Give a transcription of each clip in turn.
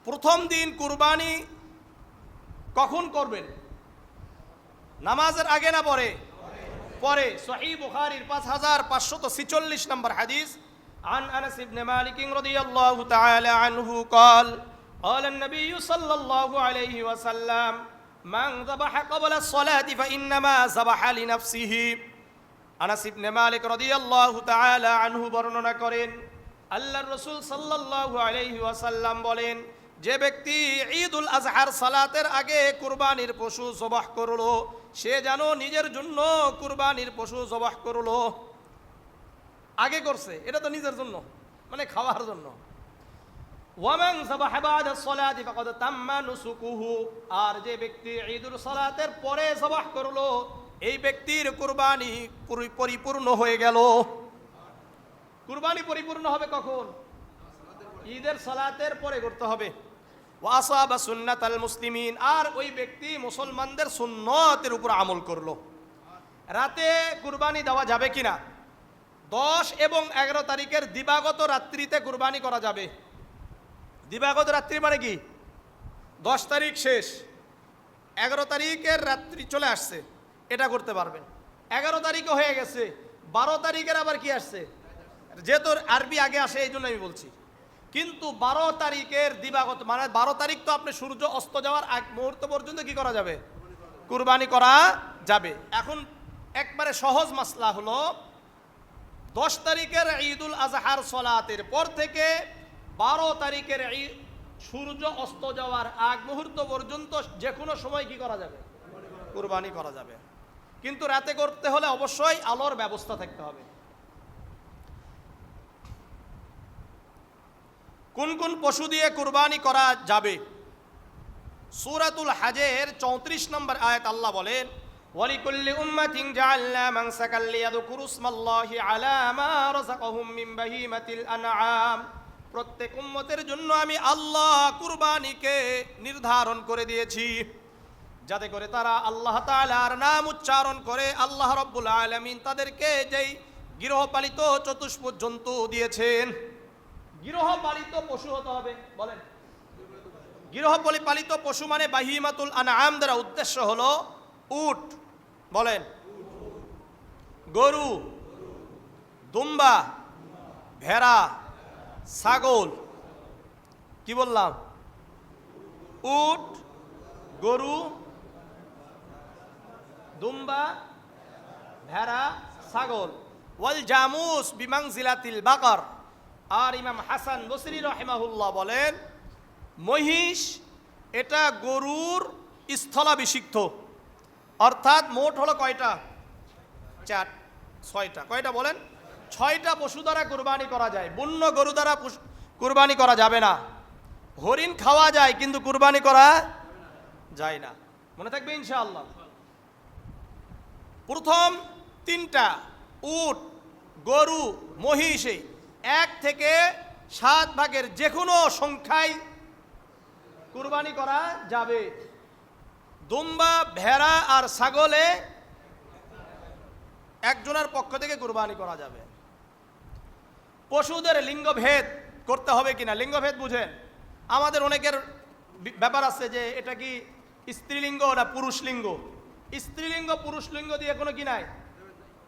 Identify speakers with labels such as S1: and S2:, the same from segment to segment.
S1: প্রথম দিন কুরবানি কখন করবেন? নামাজের আগে না পরে? পরে। সহিহ বুখারীর 5546 নম্বর হাদিস, عن أنس بن مالك رضي الله تعالى عنه قال قال النبي صلى الله عليه وسلم من ذبح قبل الصلاة فإنما ذبح لنفسه। আনাস ইবনে মালিক রাদিয়াল্লাহু তাআলা আনহু বর্ণনা করেন, আল্লাহর রাসূল সাল্লাল্লাহু আলাইহি ওয়াসাল্লাম বলেন, যে ব্যক্তি ঈদুল আজহার সালাতের আগে কুরবানির পশু জবাহ করলো, সে যেন নিজের জন্য কুরবানির পশু জবাহ করলো। আগে করছে, এটা তো নিজের জন্য, মানে খাওয়ার জন্য। ওয়ামান যাবাহা বা'দা সলাতি ফাকাদ তাম্মা নুসুকুহু, আর যে ব্যক্তি ঈদুল সালাতের পরে জবাহ করলো, এই ব্যক্তির কুরবানি পরিপূর্ণ হয়ে গেল। কুরবানি পরিপূর্ণ হবে কখন? ঈদের সালাতের পরে করতে হবে। ওয়া আসাবা সুন্নাতাল মুসলিমিন, আর ওই ব্যক্তি মুসলমানদের সুন্নতের উপর আমল করলো। রাতে কুরবানি দেওয়া যাবে কিনা? 10 এবং 11 তারিখের দিবাগত রাত্রিতে কুরবানি করা যাবে। দিবাগত রাত্রি মানে কি? 10 তারিখ শেষ, 11 তারিখের রাত্রি চলে আসছে, এটা করতে পারবেন। 11 তারিখও হয়ে গেছে, 12 তারিখের আবার কি আসছে, যেহেতু আরবি আগে আসে এই জন্য আমি বলছি। কিন্তু 12 তারিখের দিবাগত মানে 12 তারিখ তো আপনি সূর্য অস্ত যাওয়ার আগ মুহূর্ত পর্যন্ত কি করা যাবে? কুরবানি করা যাবে। এখন একবারে সহজ মাসলা হলো, 10 তারিখের ঈদুল আজহার সালাতের পর থেকে 12 তারিখের সূর্য অস্ত যাওয়ার আগ মুহূর্ত পর্যন্ত যে কোনো সময় কি করা যাবে? কুরবানি করা যাবে। কিন্তু রাতে করতে হলে অবশ্যই আলোর ব্যবস্থা থাকতে হবে। কোন কোন পশু দিয়ে কুরবানি করা যাবে? সূরাতুল হাজের 34 নম্বর আয়াত আল্লাহ বলেন, ওয়ালিকুল্লি উম্মাতিন জাআলনা মানসাকাল লিয়াযকুরু ইসমাল্লাহি আলা মা রাযাকাহুম মিন বাহিমাতিল আনআম। প্রত্যেক উম্মতের জন্য আমি আল্লাহ কুরবানিকে নির্ধারণ করে দিয়েছি, যাতে করে তারা আল্লাহ তাআলার নাম উচ্চারণ করে। আল্লাহ রাব্বুল আলামিন তাদেরকে যেই গৃহপালিত চতুষ্পদ জন্তু দিয়েছেন, গৃহপালিত পশু হতে হবে। বলেন, গৃহপালিত পশু মানে বাহিমাতুল আনআম দ্বারা উদ্দেশ্য হলো উট, বলেন, গরু, দুম্বা, ভেড়া, ছাগল। কি বললাম? উট, গরু, দুম্বা, ভেড়া, ছাগল। ওয়াল জামুস বিমানজিলাতিল বাকর। আর ইমাম হাসান বসরি রাহিমাহুল্লাহ বলেন, মহিষ এটা গরুর স্থলাভিষিক্ত, অর্থাৎ মোট হলো কয়টা? 6টা। কয়টা বলেন? 6টা পশু দ্বারা কুরবানি করা যায়। বন্য গরু দ্বারা কুরবানি করা যাবে না। হরিণ খাওয়া যায় কিন্তু কুরবানি করা যায় না, মনে থাকবে ইনশাআল্লাহ। প্রথম 3টা উট, গরু, মহিষে 1 থেকে 7 ভাগের যে কোনো সংখ্যায় কুরবানি করা যাবে। দুম্বা, ভেড়া আর ছাগলে একজনের পক্ষ থেকে কুরবানি করা যাবে। পশুদের লিঙ্গভেদ করতে হবে কিনা? লিঙ্গভেদ বুঝেন? আমাদের অনেকের ব্যাপার আছে যে এটা কি স্ত্রীলিঙ্গ না পুরুষ লিঙ্গ। স্ত্রীলিঙ্গ পুরুষ লিঙ্গ দিয়ে কোনো কি নাই,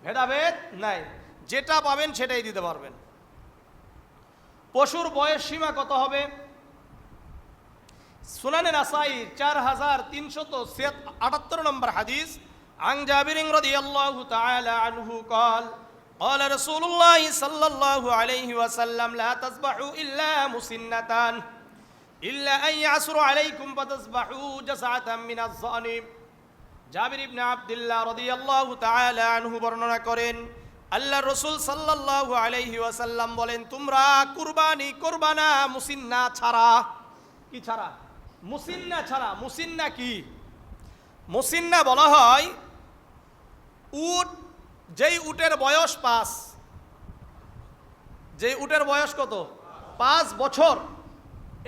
S1: ভেদাভেদ নাই, যেটা পাবেন সেটাই দিতে পারবেন। পশুর বয়স সীমা কত হবে? সুনানে নাসাই 4378 নম্বর হাদিস, আন জাবির রাদিয়াল্লাহু তাআলা আনহু قال قال رسول الله صلى الله عليه وسلم لا تذبحوا الا مسنة الا ان يعثر عليكم فتذبحوا جزعة من الظأن। জাবির ইবনে আব্দুল্লাহ রাদিয়াল্লাহু তাআলা আনহু বর্ণনা করেন, আল্লাহর রাসূল সাল্লাল্লাহু আলাইহি ওয়াসাল্লাম বলেন, তোমরা কুরবানি করবা না মুসিন্না ছাড়া। কি ছাড়া? মুসিন্না ছাড়া। মুসিন্না কি? মুসিন্না বলা হয় উট, যেই উটের বয়স 5, যেই উটের বয়স কত? 5 বছর,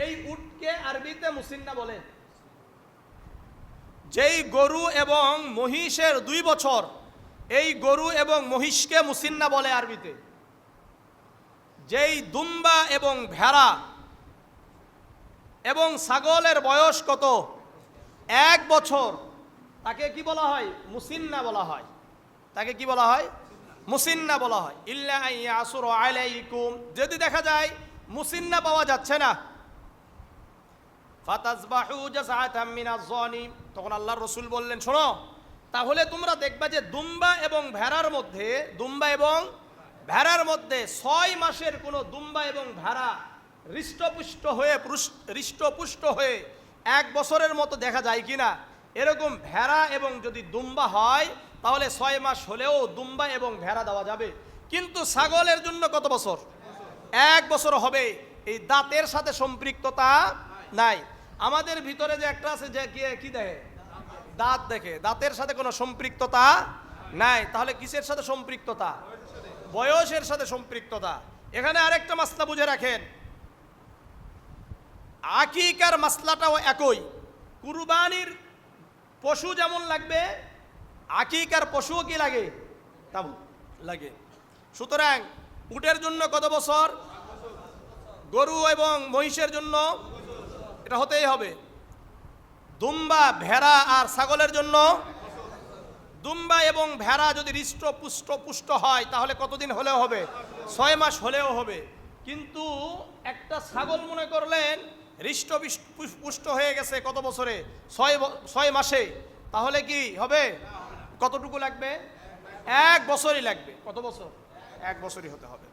S1: এই উটকে আরবিতে মুসিন্না বলে। যেই গরু এবং মহিষের 2 বছর, এই গরু এবং মহিষকে মুসিন্না বলে আরবিতে। যেই দুম্বা এবং ভেড়া এবং ছাগলের বয়স কত? 1 বছর। তাকে কি বলা হয়? মুসিন্না বলা হয়। তাকে কি বলা হয়? মুসিন্না বলা হয়। ইল্লা আইয়াসুর আলাইকুম, যদি দেখা যায় মুসিন্না পাওয়া যাচ্ছে না, ফাতাসবাহু জাযাআতাম মিনাজ যানিম, তখন আল্লাহর রাসূল বললেন শোনো, তাহলে তোমরা দেখবা যে দুম্বা এবং ভেড়ার মধ্যে 6 মাসের কোনো দুম্বা এবং ভেড়া হৃষ্টপুষ্ট হয়ে 1 বছরের মতো দেখা যায় কিনা, এরকম ভেড়া এবং যদি দুম্বা হয় তাহলে 6 মাস হলেও দুম্বা এবং ভেড়া দেওয়া যাবে। কিন্তু ছাগলের জন্য কত বছর? 1 বছর হবে। এই দাঁতের সাথে সম্পৃক্ততা নাই। আমাদের ভিতরে যে একটা আছে যে কি দেখে? দাঁত দেখে। দাঁতের সাথে কোনো সম্পৃক্ততা নাই। তাহলে কিসের সাথে সম্পৃক্ততা? বয়সের সাথে সম্পৃক্ততা। এখানে আরেকটা মাসলা বুঝে রাখেন, আকিকার মাসলাটাও একই। কুরবানির পশু যেমন লাগবে, আকিকার পশুও কি লাগে? তেমন লাগে। সুতরাং উটের জন্য কত বছর? গরু এবং মহিষের জন্য এটা হতেই হবে। দুম্বা, ভেড়া আর ছাগলের জন্য, দুম্বা এবং ভেড়া যদি হৃষ্টপুষ্ট হয় তাহলে কতদিন হলেও হবে? 6 মাস হলেও হবে। কিন্তু একটা ছাগল মনে করলেন হৃষ্টপুষ্ট হয়ে গেছে কত বছরে? 6 মাসে, তাহলে কি হবে? কতটুকু লাগবে? 1 বছরই লাগবে। কত বছর? 1 বছরই হতে হবে।